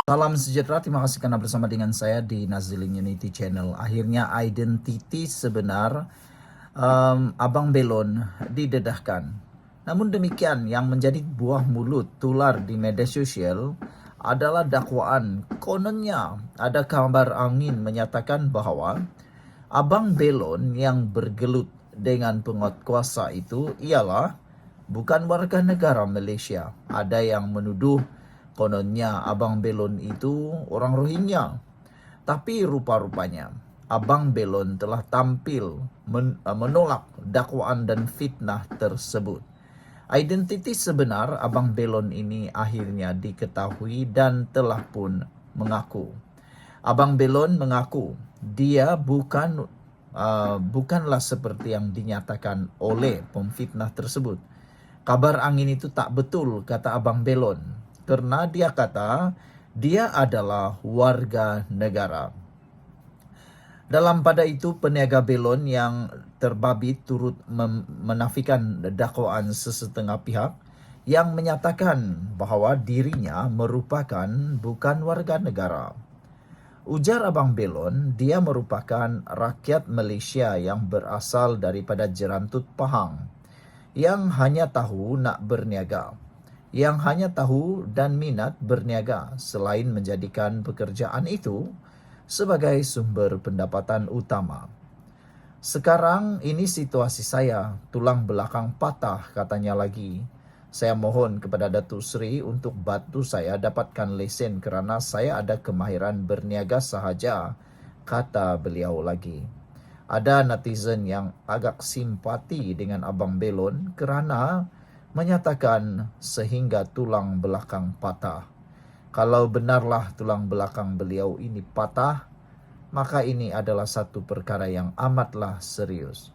Salam sejahtera, terima kasih karena bersama dengan saya di Nazilin Unity Channel. Akhirnya identiti sebenar Abang Belon didedahkan. Namun demikian, yang menjadi buah mulut tular di media sosial adalah dakwaan. Kononnya ada kabar angin menyatakan bahwa Abang Belon yang bergelut dengan penguatkuasa itu ialah bukan warga negara Malaysia. Ada yang menuduh kononnya Abang Belon itu orang Rohingya. Tapi rupa-rupanya Abang Belon telah tampil menolak dakwaan dan fitnah tersebut. Identiti sebenar Abang Belon ini akhirnya diketahui dan telah pun mengaku. Abang Belon mengaku dia bukanlah seperti yang dinyatakan oleh pemfitnah tersebut. Kabar angin itu tak betul, kata Abang Belon, karena dia kata dia adalah warga negara. Dalam pada itu, peniaga Belon yang terbabit turut menafikan dakwaan sesetengah pihak yang menyatakan bahwa dirinya merupakan bukan warga negara. Ujar Abang Belon, dia merupakan rakyat Malaysia yang berasal daripada Jerantut Pahang, yang hanya tahu nak berniaga, yang hanya tahu dan minat berniaga selain menjadikan pekerjaan itu sebagai sumber pendapatan utama. Sekarang ini situasi saya, tulang belakang patah, katanya lagi. Saya mohon kepada Datuk Seri untuk bantu saya dapatkan lesen kerana saya ada kemahiran berniaga sahaja, kata beliau lagi. Ada netizen yang agak simpati dengan Abang Belon kerana menyatakan sehingga tulang belakang patah. Kalau benarlah tulang belakang beliau ini patah, maka ini adalah satu perkara yang amatlah serius.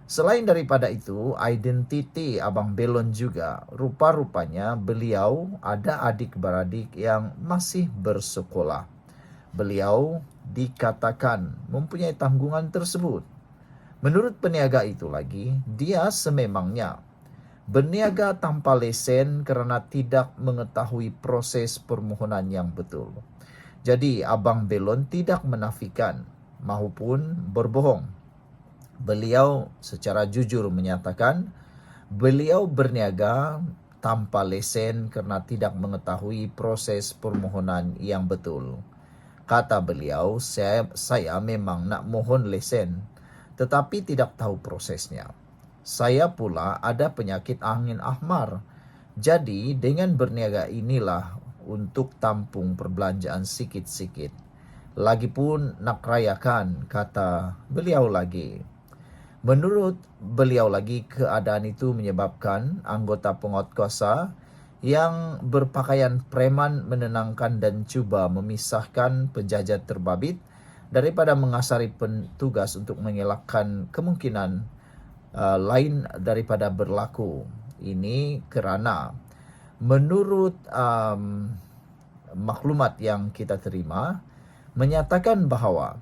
Selain daripada itu, identiti Abang Belon juga, rupa-rupanya beliau ada adik-beradik yang masih bersekolah. Beliau dikatakan mempunyai tanggungan tersebut. Menurut peniaga itu lagi, dia sememangnya berniaga tanpa lesen kerana tidak mengetahui proses permohonan yang betul. Jadi Abang Belon tidak menafikan maupun berbohong. Beliau secara jujur menyatakan beliau berniaga tanpa lesen kerana tidak mengetahui proses permohonan yang betul. Kata beliau, saya memang nak mohon lesen tetapi tidak tahu prosesnya. Saya pula ada penyakit angin ahmar. Jadi dengan berniaga inilah untuk tampung perbelanjaan sikit-sikit. Lagipun nak rayakan, kata beliau lagi. Menurut beliau lagi, keadaan itu menyebabkan anggota penguatkuasa yang berpakaian preman menenangkan dan cuba memisahkan penjajah terbabit daripada mengasari petugas untuk mengelakkan kemungkinan lain daripada berlaku. Ini kerana menurut maklumat yang kita terima menyatakan bahawa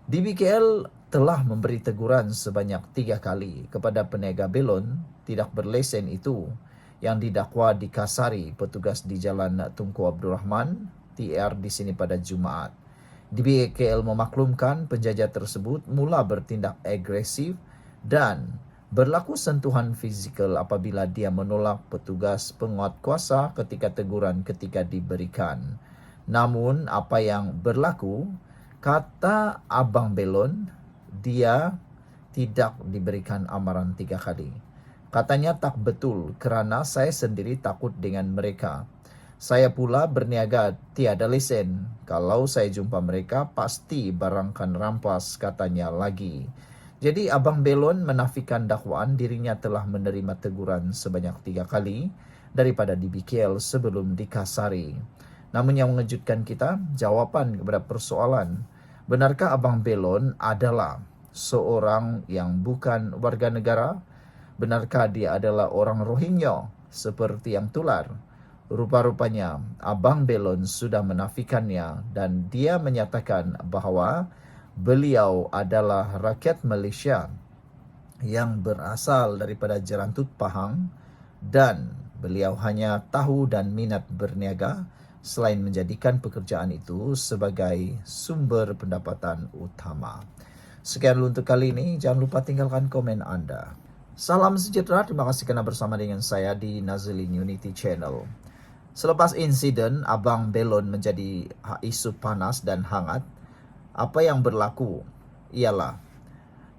DBKL telah memberi teguran sebanyak 3 kali kepada peniaga Belon tidak berlesen itu yang didakwa dikasari petugas di Jalan Tunku Abdul Rahman TR di sini pada Jumaat. DBKL memaklumkan penjajah tersebut mula bertindak agresif dan berlaku sentuhan fizikal apabila dia menolak petugas penguatkuasa ketika teguran ketika diberikan. Namun apa yang berlaku, kata Abang Belon, dia tidak diberikan amaran 3 kali. Katanya tak betul kerana saya sendiri takut dengan mereka. Saya pula berniaga tiada lesen. Kalau saya jumpa mereka pasti barangkan rampas, katanya lagi. Jadi Abang Belon menafikan dakwaan dirinya telah menerima teguran sebanyak 3 kali daripada DBKL sebelum dikasari. Namun yang mengejutkan kita, jawapan kepada persoalan, benarkah Abang Belon adalah seorang yang bukan warga negara? Benarkah dia adalah orang Rohingya seperti yang tular? Rupa-rupanya Abang Belon sudah menafikannya dan dia menyatakan bahawa beliau adalah rakyat Malaysia yang berasal daripada Jerantut Pahang dan beliau hanya tahu dan minat berniaga selain menjadikan pekerjaan itu sebagai sumber pendapatan utama. Sekian dulu untuk kali ini, jangan lupa tinggalkan komen Anda. Salam sejahtera, terima kasih karena bersama dengan saya di Nazilin Unity Channel. Selepas insiden Abang Belon menjadi isu panas dan hangat, apa yang berlaku ialah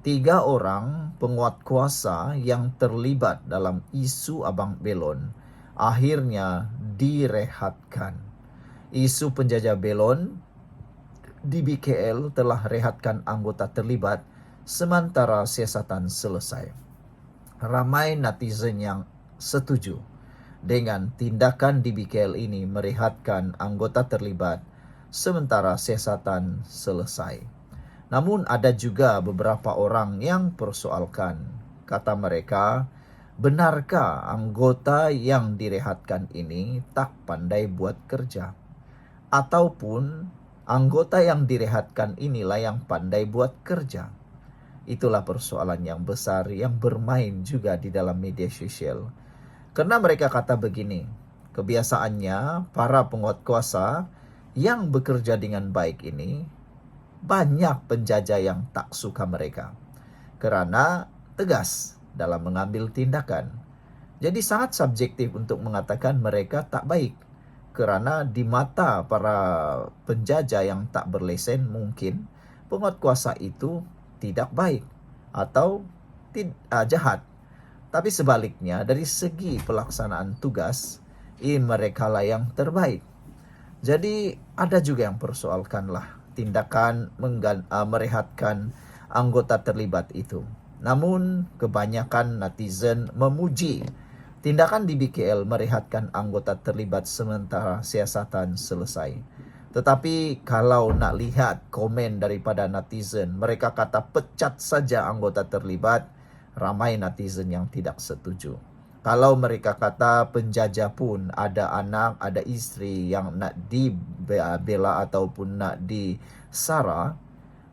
3 orang penguat kuasa yang terlibat dalam isu Abang Belon akhirnya direhatkan. Isu penjajah belon di BKL telah rehatkan anggota terlibat sementara siasatan selesai. Ramai netizen yang setuju dengan tindakan di BKL ini merehatkan anggota terlibat sementara siasatan selesai. Namun ada juga beberapa orang yang persoalkan. Kata mereka, benarkah anggota yang direhatkan ini tak pandai buat kerja? Ataupun anggota yang direhatkan inilah yang pandai buat kerja? Itulah persoalan yang besar yang bermain juga di dalam media sosial. Karena mereka kata begini, kebiasaannya para penguat kuasa yang bekerja dengan baik ini, banyak penjajah yang tak suka mereka karena tegas dalam mengambil tindakan. Jadi sangat subjektif untuk mengatakan mereka tak baik, karena di mata para penjajah yang tak berlesen mungkin penguat kuasa itu tidak baik atau jahat. Tapi sebaliknya dari segi pelaksanaan tugas, mereka lah yang terbaik. Jadi ada juga yang persoalkanlah tindakan merehatkan anggota terlibat itu. Namun kebanyakan netizen memuji tindakan di BKL merehatkan anggota terlibat sementara siasatan selesai. Tetapi kalau nak lihat komen daripada netizen, mereka kata pecat saja anggota terlibat, ramai netizen yang tidak setuju. Kalau mereka kata penjajah pun ada anak, ada istri yang nak dibela ataupun nak disara,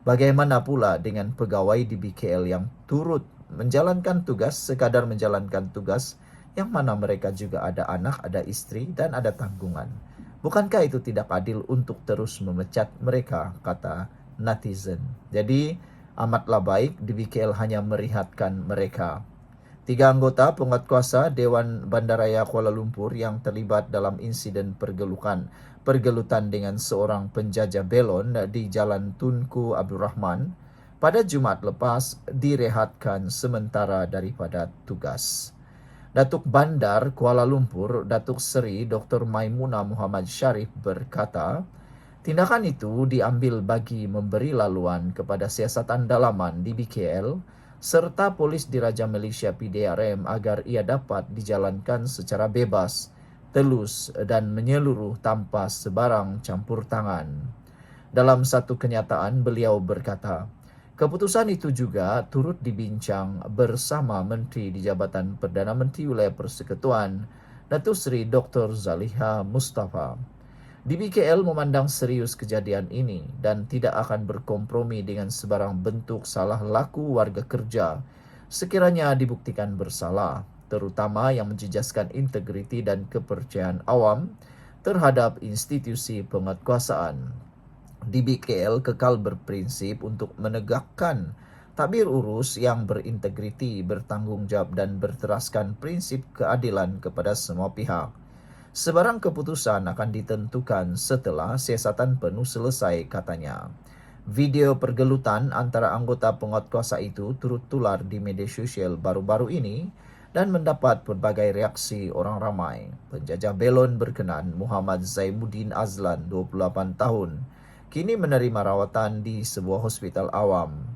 bagaimana pula dengan pegawai di BKL yang turut menjalankan tugas, sekadar menjalankan tugas, yang mana mereka juga ada anak, ada istri, dan ada tanggungan. Bukankah itu tidak adil untuk terus memecat mereka, kata netizen. Jadi amatlah baik di BKL hanya merehatkan mereka. 3 anggota penguat kuasa Dewan Bandaraya Kuala Lumpur yang terlibat dalam insiden pergelutan dengan seorang penjajah belon di Jalan Tunku Abdul Rahman pada Jumaat lepas direhatkan sementara daripada tugas. Datuk Bandar Kuala Lumpur, Datuk Seri Dr. Maimunah Muhammad Sharif berkata, tindakan itu diambil bagi memberi laluan kepada siasatan dalaman di BKL serta polis Diraja Malaysia PDRM agar ia dapat dijalankan secara bebas, telus dan menyeluruh tanpa sebarang campur tangan. Dalam satu kenyataan, beliau berkata, keputusan itu juga turut dibincang bersama Menteri di Jabatan Perdana Menteri Wilayah Persekutuan, Datuk Seri Dr. Zaliha Mustafa. Di BKL memandang serius kejadian ini dan tidak akan berkompromi dengan sebarang bentuk salah laku warga kerja sekiranya dibuktikan bersalah, terutama yang menjejaskan integriti dan kepercayaan awam terhadap institusi penguatkuasaan. Di BKL kekal berprinsip untuk menegakkan tabir urus yang berintegriti, bertanggungjawab dan berteraskan prinsip keadilan kepada semua pihak. Sebarang keputusan akan ditentukan setelah siasatan penuh selesai, katanya. Video pergelutan antara anggota penguatkuasa itu turut tular di media sosial baru-baru ini dan mendapat berbagai reaksi orang ramai. Penjajah belon berkenan Muhammad Zaimuddin Azlan, 28 tahun, kini menerima rawatan di sebuah hospital awam.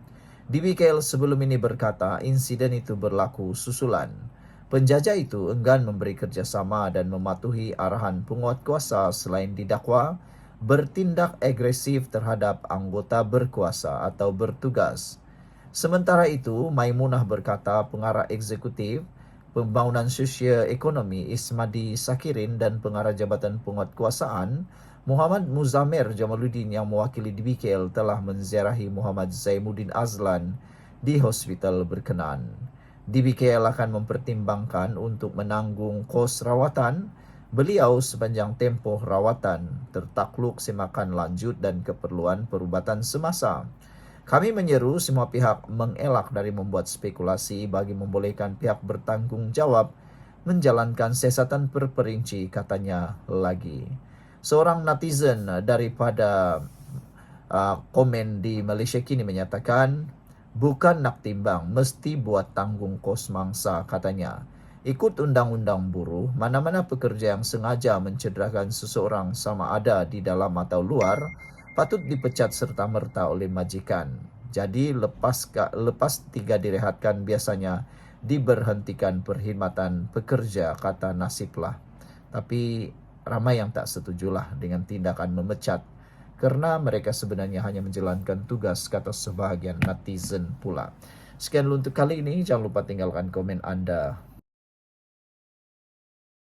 Di BKL sebelum ini berkata insiden itu berlaku susulan. Penjajah itu enggan memberi kerjasama dan mematuhi arahan penguatkuasa selain didakwa bertindak agresif terhadap anggota berkuasa atau bertugas. Sementara itu, Maimunah berkata pengarah eksekutif Pembangunan Sosio-Ekonomi Ismadi Sakirin dan pengarah Jabatan Penguatkuasaan Muhammad Muzamir Jamaluddin yang mewakili di BKL telah menziarahi Muhammad Zaimuddin Azlan di hospital berkenan. DBKL akan mempertimbangkan untuk menanggung kos rawatan Beliau sepanjang tempoh rawatan tertakluk semakan lanjut dan keperluan perubatan semasa. Kami menyeru semua pihak mengelak dari membuat spekulasi bagi membolehkan pihak bertanggung jawab menjalankan siasatan berperinci, katanya lagi. Seorang netizen daripada komen di Malaysia kini menyatakan, bukan nak timbang, mesti buat tanggung kos mangsa, katanya. Ikut undang-undang buruh, mana-mana pekerja yang sengaja mencederakan seseorang sama ada di dalam atau luar, patut dipecat serta-merta oleh majikan. Jadi lepas 3 direhatkan biasanya diberhentikan perkhidmatan pekerja, kata Nasiblah. Tapi ramai yang tak setujulah dengan tindakan memecat, karena mereka sebenarnya hanya menjalankan tugas, kata sebahagian netizen pula. Sekian untuk kali ini, jangan lupa tinggalkan komen Anda.